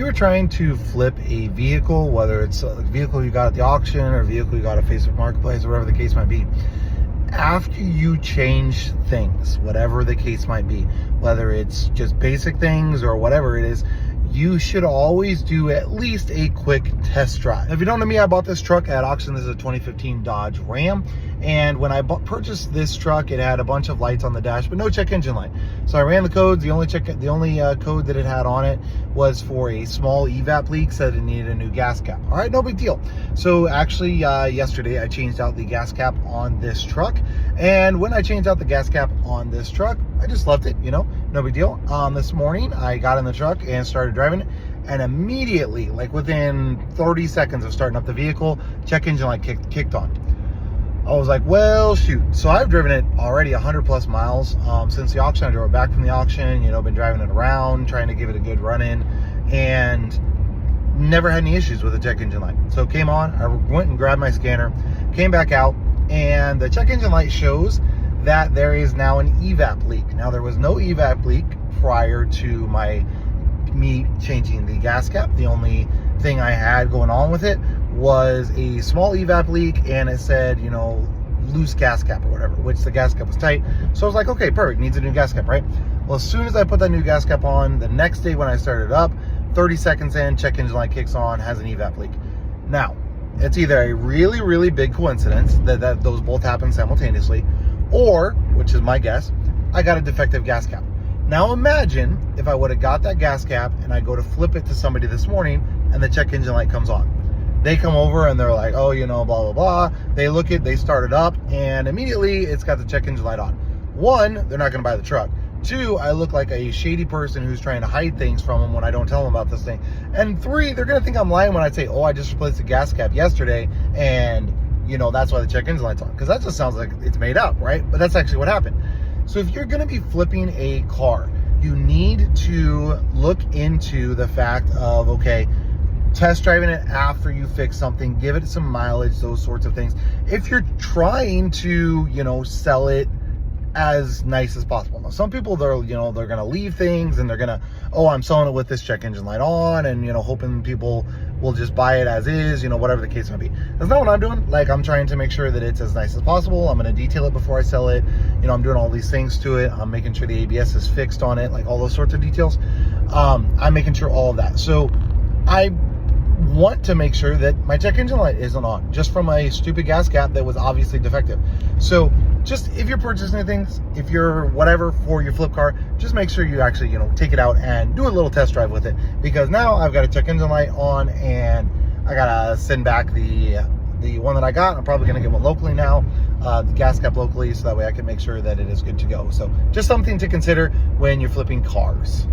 you are trying to flip a vehicle, whether it's a vehicle you got at the auction or a vehicle you got at Facebook Marketplace or whatever the case might be, after you change things, whatever the case might be, whether it's just basic things or whatever it is, you should always do at least a quick test drive. If you don't know me, I bought this truck at auction. This is a 2015 Dodge Ram. And when I purchased this truck, it had a bunch of lights on the dash, but no check engine light. So I ran the codes. The only code that it had on it was for a small EVAP leak, said it needed a new gas cap. All right, no big deal. So actually yesterday I changed out the gas cap on this truck. And when I changed out the gas cap on this truck, I just left it, no big deal. This morning I got in the truck and started driving it, and immediately, like within 30 seconds of starting up the vehicle, check engine light kicked on. I was like, well, shoot. So I've driven it already 100 plus miles since the auction. I drove it back from the auction, been driving it around, trying to give it a good run in, and never had any issues with the check engine light. So it came on, I went and grabbed my scanner, came back out, and the check engine light shows that there is now an EVAP leak. Now, there was no EVAP leak prior to me changing the gas cap. The only thing I had going on with it was a small EVAP leak, and it said, loose gas cap or whatever, which the gas cap was tight. So I was like, okay, perfect, needs a new gas cap, right? Well, as soon as I put that new gas cap on, the next day when I started up, 30 seconds in, check engine light kicks on, has an EVAP leak. Now, it's either a really, really big coincidence that those both happen simultaneously, or, which is my guess, I got a defective gas cap. Now imagine if I would have got that gas cap and I go to flip it to somebody this morning and the check engine light comes on. They come over and they're like, oh, blah, blah, blah. They start it up, and immediately it's got the check engine light on. One, they're not gonna buy the truck. Two, I look like a shady person who's trying to hide things from them when I don't tell them about this thing. And three, they're gonna think I'm lying when I say, oh, I just replaced the gas cap yesterday, and that's why the check engine light's on. Because that just sounds like it's made up, right? But that's actually what happened. So if you're gonna be flipping a car, you need to look into the fact of, okay, test driving it after you fix something, give it some mileage, those sorts of things. If you're trying to, sell it as nice as possible. Now, some people, they're going to leave things and they're going to, oh, I'm selling it with this check engine light on, and, hoping people will just buy it as is, whatever the case may be. That's not what I'm doing. Like, I'm trying to make sure that it's as nice as possible. I'm going to detail it before I sell it. I'm doing all these things to it. I'm making sure the ABS is fixed on it, like all those sorts of details. I'm making sure all of that. So I want to make sure that my check engine light isn't on, just from a stupid gas cap that was obviously defective. So just, if you're purchasing things, if you're whatever for your flip car, just make sure you actually, take it out and do a little test drive with it, because now I've got a check engine light on, and I gotta send back the one that I got. I'm probably gonna get one locally now, the gas cap locally, so that way I can make sure that it is good to go. So just something to consider when you're flipping cars.